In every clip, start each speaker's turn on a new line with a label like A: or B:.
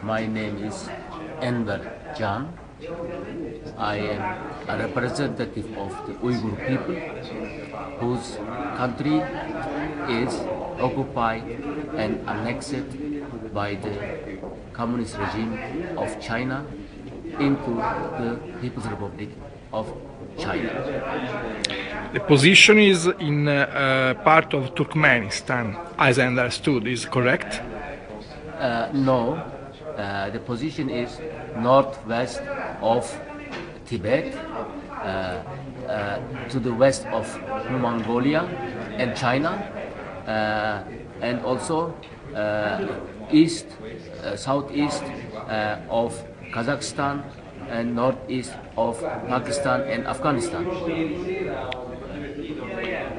A: My name is Enver Can. I am a representative of the Uyghur people whose country is occupied and annexed by the communist regime of China into the People's Republic of China.
B: The position is in part of Turkmenistan, as I understood, is correct?
A: No, the position is northwest of Tibet, to the west of Mongolia and China, and also southeast of Kazakhstan and northeast of Pakistan and Afghanistan.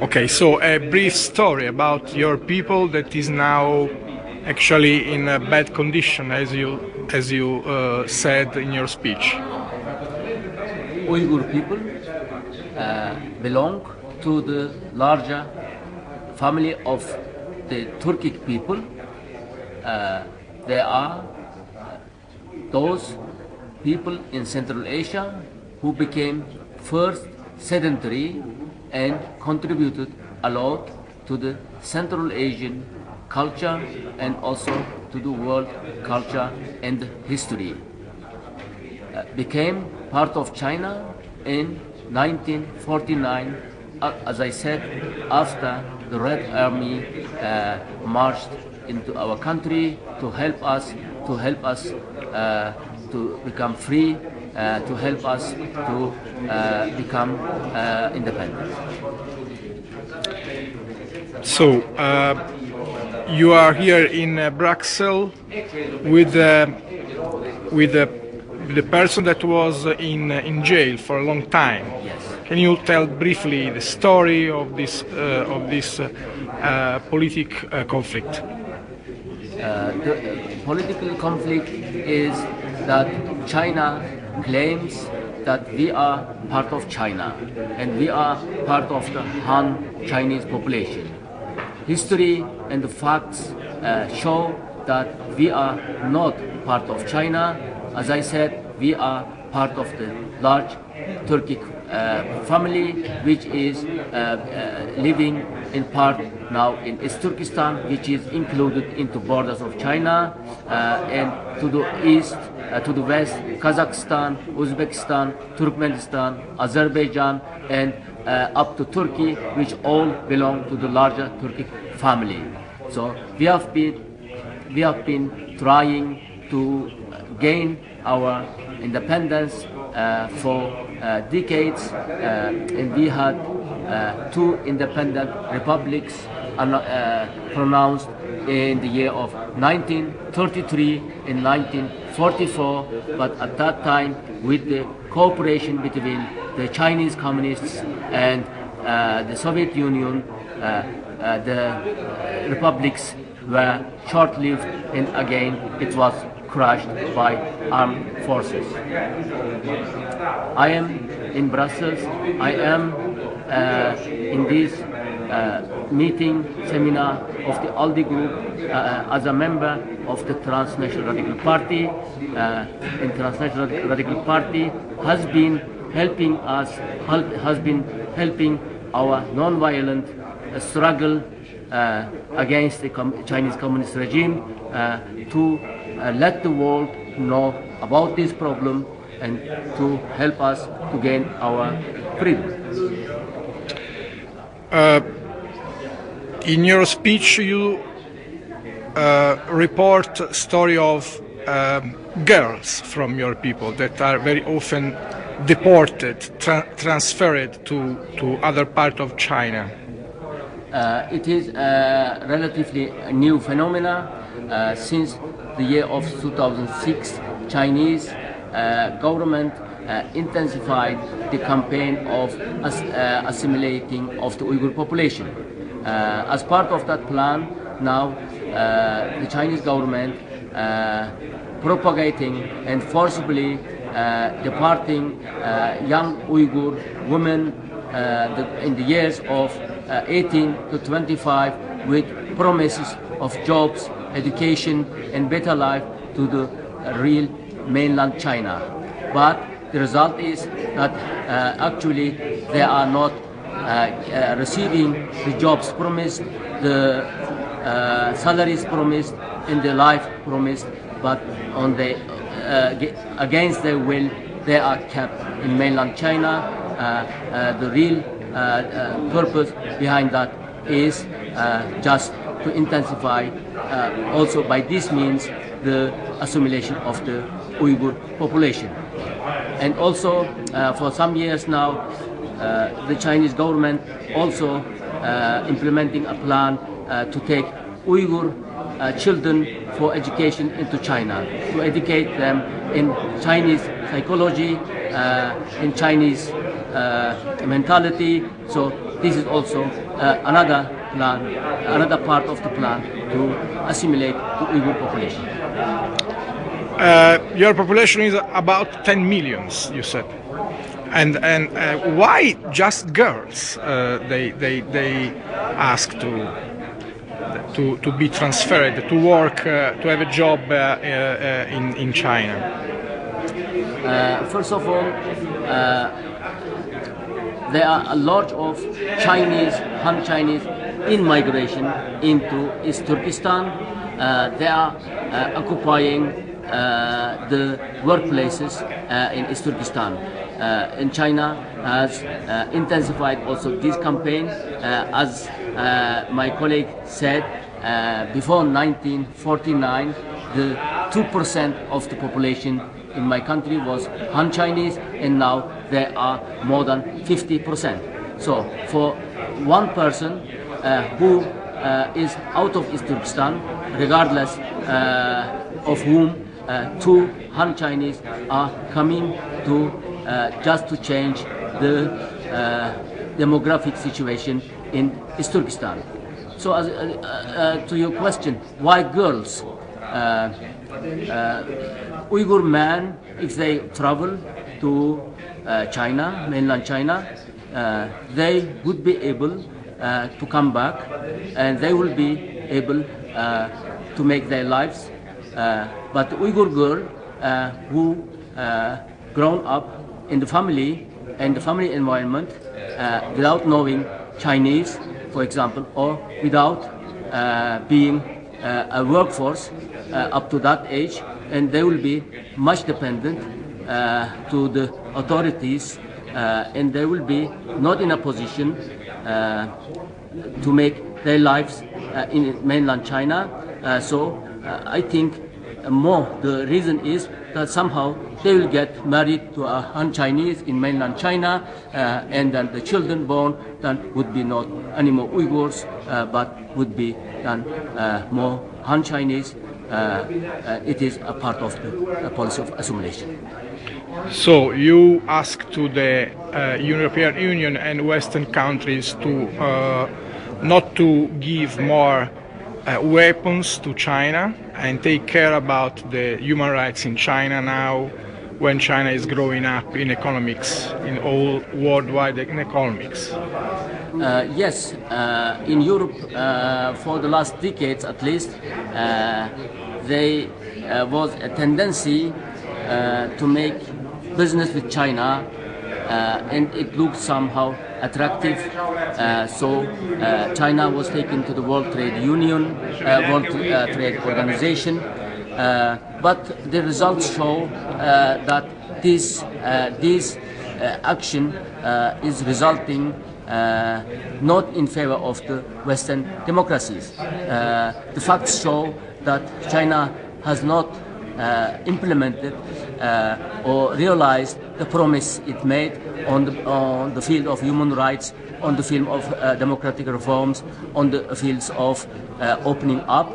B: Okay, so a brief story about your people that is now actually in a bad condition, as you said in your speech.
A: Uyghur people belong to the larger family of the Turkic people. There are those people in Central Asia who became first sedentary and contributed a lot to the Central Asian culture and also to the world culture and history. Became part of China in 1949, as I said, after the Red Army marched into our country to help us to become free, to help us to become independent.
B: So you are here in Brussels with the person that was in jail for a long time.
A: Yes.
B: Can you tell briefly the story of this political conflict?
A: The political conflict is that China claims that we are part of China and we are part of the Han Chinese population. History and the facts show that we are not part of China. As I said, we are part of the large Turkic family, which is living in part now in East Turkestan, which is included into borders of China, and to the east, to the west, Kazakhstan, Uzbekistan, Turkmenistan, Azerbaijan, and up to Turkey, which all belong to the larger Turkic family. So we have been trying to gain our independence for decades, and we had two independent republics pronounced in the year of 1933 and 1944, but at that time, with the cooperation between the Chinese communists and the Soviet Union, the republics were short-lived, and again it was crushed by armed forces. I am in Brussels. I am in this seminar of the ALDE group as a member of the Transnational Radical Party. And Transnational Radical Party has been helping us, has been helping our non-violent struggle against the Chinese communist regime to let the world know about this problem and to help us to gain our freedom.
B: In your speech, you report story of girls from your people that are very often deported, transferred to other part of China.
A: It is a relatively new phenomena. Since the year of 2006, Chinese government intensified the campaign of assimilating of the Uyghur population. As part of that plan, now the Chinese government propagating and forcibly deporting young Uyghur women in the years of 18 to 25 with promises of jobs, education, and better life to the real mainland China. But the result is that actually they are not receiving the jobs promised, the salaries promised, and the life promised, but on the against their will, they are kept in mainland China. The real purpose behind that is just to intensify, also by this means, the assimilation of the Uyghur population. And also, for some years now, the Chinese government also implementing a plan to take Uyghur children for education into China, to educate them in Chinese psychology, in Chinese mentality. So this is also another plan, another part of the plan to assimilate the Uyghur population.
B: Your population is about 10 millions, you said. And why just girls? They ask to be transferred, to work, to have a job in China.
A: First of all, there are a lot of Chinese, Han Chinese, in migration into East Turkestan. They are occupying the workplaces in East Turkestan. In China has intensified also this campaign. As my colleague said, before 1949, the 2% of the population in my country was Han Chinese, and now there are more than 50%. So for one person who is out of East Turkestan, regardless of whom, two Han Chinese are coming to just to change the demographic situation in East Turkestan. So as, to your question, why girls? Uyghur men, if they travel to China, mainland China, they would be able to come back, and they will be able to make their lives. But the Uyghur girl who grown up in the family and the family environment without knowing Chinese, for example, or without being a workforce up to that age, and they will be much dependent to the authorities, and they will be not in a position to make their lives in mainland China. So I think more the reason is that somehow they will get married to a Han Chinese in mainland China, and then the children born then would be not anymore Uyghurs, but would be then more Han Chinese. It is a part of the policy of assimilation.
B: So you ask to the European Union and Western countries to not to give more weapons to China and take care about the human rights in China now, when China is growing up in economics, in all worldwide in economics.
A: Yes, in Europe for the last decades at least, there was a tendency to make business with China, and it looked somehow attractive. So China was taken to the World Trade Union, World Trade Organization, but the results show that this action is resulting not in favor of the Western democracies. The facts show that China has not implemented or realized the promise it made on the field of human rights, on the field of democratic reforms, on the fields of opening up.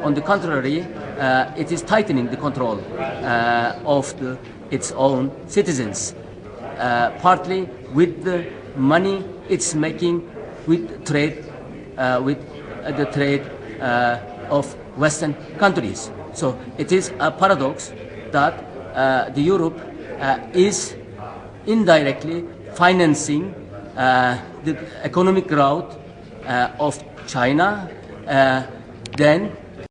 A: On the contrary, it is tightening the control of its own citizens, partly with the money it's making with trade, with the trade of Western countries. So it is a paradox that the Europe is indirectly financing the economic growth of China then